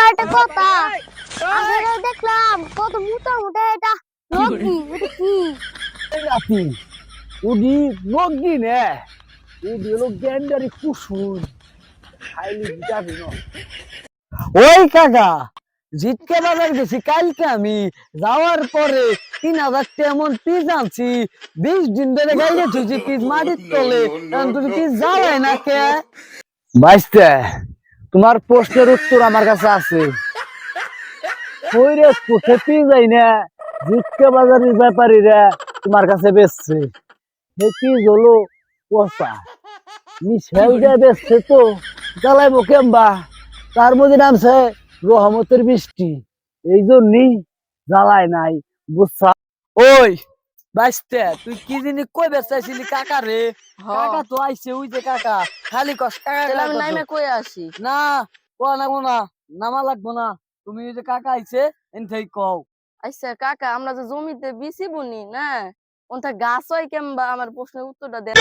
একটা কথা আগে দেখলাম কত মোটা মোটা এটা রকি এটা কি রাতি উডি নগি নে উডি হলো গ্যান্ডারি কুসুম খাইলি যাবি না ওই কাকা জিতকে বাজার গেছি কালকে আমি যাওয়ার পরে ৩,০০০ এমন পিস আনছি ২০ দিন ধরে গাইলে তুই পিস মাটির তলে কারণ তুমি পিস যাওয়াই না কে বাইসতে তোমার প্রশ্নের উত্তর আমার কাছে আছে ওই রে কোথে পিস যাই না জিতকে বাজারের ব্যাপারীরা তোমার কাছে বেচছে সে পিস হলো পচা মিশাইল দিয়ে বেচছে তো জ্বালাইবো কেমবা তার মধ্যে নামছে রহমতের বৃষ্টি এই জন্যই জ্বালায় নাই বুঝছা ওই বাইসতে তুই কি জিনিস কই বেচাইছিলি কাকা রে কাকা তো আইছে ওই যে কাকা খালি কস কাকা তাহলে আমি নাইমে কই আসি না কোয়া লাগবো না নামা লাগবো না তুমি ওই যে কাকা আইছে এনথেই কও আচ্ছা কাকা আমরা যে জমিতে বিচি বুনি না ওনটা গাছ হয় কেমবা আমার প্রশ্নের উত্তরটা দেন